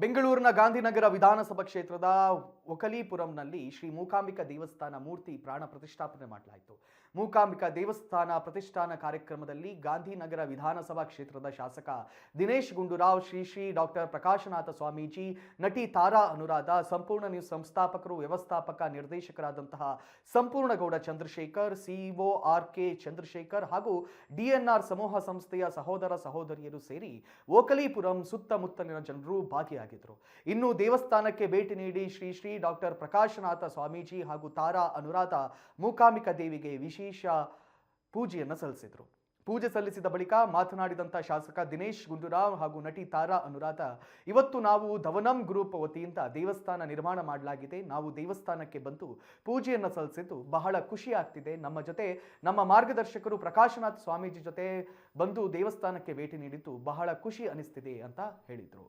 ಬೆಂಗಳೂರಿನ ಗಾಂಧಿನಗರ ವಿಧಾನಸಭಾ ಕ್ಷೇತ್ರದ ಒಕಲೀಪುರಂನಲ್ಲಿ ಶ್ರೀ ಮೂಕಾಂಬಿಕಾ ದೇವಸ್ಥಾನ ಮೂರ್ತಿ ಪ್ರಾಣ ಪ್ರತಿಷ್ಠಾಪನೆ ಮಾಡಲಾಯಿತು. ಮೂಕಾಂಬಿಕಾ ದೇವಸ್ಥಾನ ಪ್ರತಿಷ್ಠಾನ ಕಾರ್ಯಕ್ರಮದಲ್ಲಿ ಗಾಂಧಿನಗರ ವಿಧಾನಸಭಾ ಕ್ಷೇತ್ರದ ಶಾಸಕ ದಿನೇಶ್ ಗುಂಡೂರಾವ್, ಶ್ರೀ ಡಾಕ್ಟರ್ ಪ್ರಕಾಶನಾಥ ಸ್ವಾಮೀಜಿ, ನಟಿ ತಾರಾ ಅನುರಾಧ, ಸಂಪೂರ್ಣ ನ್ಯೂಸ್ ಸಂಸ್ಥಾಪಕರು, ವ್ಯವಸ್ಥಾಪಕ ನಿರ್ದೇಶಕರಾದಂತಹ ಸಂಪೂರ್ಣಗೌಡ ಚಂದ್ರಶೇಖರ್, ಸಿಇಒ ಆರ್.ಕೆ. ಚಂದ್ರಶೇಖರ್ ಹಾಗೂ ಡಿಎನ್ಆರ್ ಸಮೂಹ ಸಂಸ್ಥೆಯ ಸಹೋದರ ಸಹೋದರಿಯರು ಸೇರಿ ಒಕಲೀಪುರಂ ಸುತ್ತಮುತ್ತಲಿನ ಜನರು ಭಾಗಿಯಾಗಿದ್ದರು. ಇನ್ನು ದೇವಸ್ಥಾನಕ್ಕೆ ಭೇಟಿ ನೀಡಿ ಶ್ರೀ ಡಾಕ್ಟರ್ ಪ್ರಕಾಶನಾಥ ಸ್ವಾಮೀಜಿ ಹಾಗೂ ತಾರಾ ಅನುರಾಧ ಮೂಕಾಂಬಿಕಾ ದೇವಿಗೆ ವಿಶೇಷ ಪೂಜೆಯನ್ನು ಸಲ್ಲಿಸಿದರು. ಪೂಜೆ ಸಲ್ಲಿಸಿದ ಬಳಿಕ ಮಾತನಾಡಿದಂಥ ಶಾಸಕ ದಿನೇಶ್ ಗುಂಡೂರಾವ್ ಹಾಗೂ ನಟಿ ತಾರಾ ಅನುರಾಧ, ಇವತ್ತು ನಾವು ಧವನಂ ಗ್ರೂಪ್ ವತಿಯಿಂದ ದೇವಸ್ಥಾನ ನಿರ್ಮಾಣ ಮಾಡಲಾಗಿದೆ. ನಾವು ದೇವಸ್ಥಾನಕ್ಕೆ ಬಂದು ಪೂಜೆಯನ್ನು ಸಲ್ಲಿಸಿದ್ದು ಬಹಳ ಖುಷಿ ಆಗ್ತಿದೆ. ನಮ್ಮ ಜೊತೆ ನಮ್ಮ ಮಾರ್ಗದರ್ಶಕರು ಪ್ರಕಾಶನಾಥ ಸ್ವಾಮೀಜಿ ಜೊತೆ ಬಂದು ದೇವಸ್ಥಾನಕ್ಕೆ ಭೇಟಿ ನೀಡಿದ್ದು ಬಹಳ ಖುಷಿ ಅನಿಸ್ತಿದೆ ಅಂತ ಹೇಳಿದರು.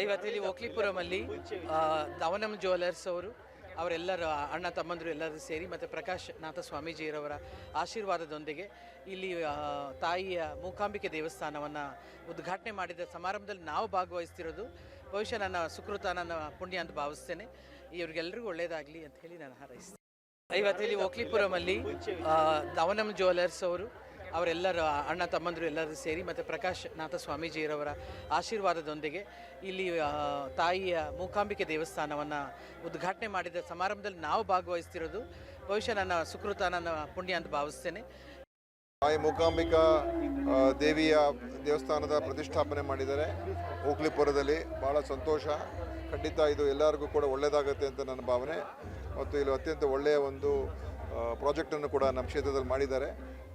ಇವತ್ತಿಲ್ಲಿ ಒಕ್ಲಿಪುರಮಲ್ಲಿ ಧವನಂ ಜ್ಯುವೆಲರ್ಸ್ ಅವರೆಲ್ಲರ ಅಣ್ಣ ತಮ್ಮಂದರು ಎಲ್ಲರೂ ಸೇರಿ ಮತ್ತು ಪ್ರಕಾಶನಾಥ ಸ್ವಾಮೀಜಿಯವರ ಆಶೀರ್ವಾದದೊಂದಿಗೆ ಇಲ್ಲಿ ತಾಯಿಯ ಮೂಕಾಂಬಿಕೆ ದೇವಸ್ಥಾನವನ್ನು ಉದ್ಘಾಟನೆ ಮಾಡಿದ ಸಮಾರಂಭದಲ್ಲಿ ನಾವು ಭಾಗವಹಿಸ್ತಿರೋದು ಬಹುಶಃ ನನ್ನ ಸುಕೃತ, ನನ್ನ ಪುಣ್ಯ ಅಂತ ಭಾವಿಸ್ತೇನೆ. ಇವ್ರಿಗೆಲ್ಲರಿಗೂ ಒಳ್ಳೆಯದಾಗಲಿ ಅಂತ ಹೇಳಿ ನಾನು ಹಾರೈಸ್ತೇನೆ. ಇವತ್ತಿಲ್ಲಿ ಒಕ್ಲಿಪುರಮಲ್ಲಿ ಧವನಂ ಜ್ಯುವೆಲರ್ಸ್ ಅವರೆಲ್ಲರ ಅಣ್ಣ ತಮ್ಮಂದರು ಎಲ್ಲರೂ ಸೇರಿ ಮತ್ತು ಪ್ರಕಾಶನಾಥ ಸ್ವಾಮೀಜಿಯವರ ಆಶೀರ್ವಾದದೊಂದಿಗೆ ಇಲ್ಲಿ ತಾಯಿಯ ಮೂಕಾಂಬಿಕೆ ದೇವಸ್ಥಾನವನ್ನು ಉದ್ಘಾಟನೆ ಮಾಡಿದ ಸಮಾರಂಭದಲ್ಲಿ ನಾವು ಭಾಗವಹಿಸ್ತಿರೋದು ಬಹುಶಃ ನನ್ನ ಸುಕೃತ, ನನ್ನ ಪುಣ್ಯ ಅಂತ ಭಾವಿಸ್ತೇನೆ. ತಾಯಿ ಮೂಕಾಂಬಿಕಾ ದೇವಿಯ ದೇವಸ್ಥಾನದ ಪ್ರತಿಷ್ಠಾಪನೆ ಮಾಡಿದ್ದಾರೆ ಒಕ್ಲಿಪುರದಲ್ಲಿ. ಭಾಳ ಸಂತೋಷ. ಖಂಡಿತ ಇದು ಎಲ್ಲರಿಗೂ ಕೂಡ ಒಳ್ಳೆಯದಾಗುತ್ತೆ ಅಂತ ನನ್ನ ಭಾವನೆ. ಮತ್ತು ಇಲ್ಲಿ ಅತ್ಯಂತ ಒಳ್ಳೆಯ ಒಂದು ಪ್ರಾಜೆಕ್ಟನ್ನು ಕೂಡ ನಮ್ಮ ಕ್ಷೇತ್ರದಲ್ಲಿ ಮಾಡಿದ್ದಾರೆ.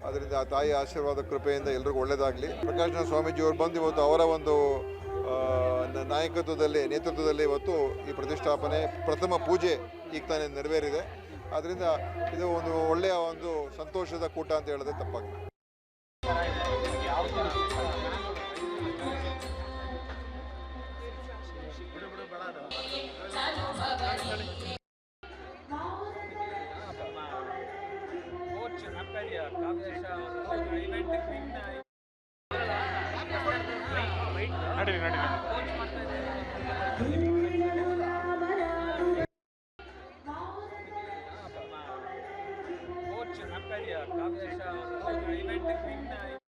ಅದರಿಂದ ಆ ತಾಯಿಯ ಆಶೀರ್ವಾದ ಕೃಪೆಯಿಂದ ಎಲ್ರಿಗೂ ಒಳ್ಳೆಯದಾಗಲಿ. ಪ್ರಕಾಶನಾಥ ಸ್ವಾಮೀಜಿಯವರು ಬಂದು ಇವತ್ತು ಅವರ ಒಂದು ನೇತೃತ್ವದಲ್ಲಿ ಇವತ್ತು ಈ ಪ್ರತಿಷ್ಠಾಪನೆ ಪ್ರಥಮ ಪೂಜೆ ಈಗ ತಾನೇ ನೆರವೇರಿದೆ. ಆದ್ದರಿಂದ ಇದು ಒಂದು ಒಳ್ಳೆಯ ಒಂದು ಸಂತೋಷದ ಕೂಟ ಅಂತ ಹೇಳಿದ್ರೆ ತಪ್ಪಾಗಿದೆ. Coach,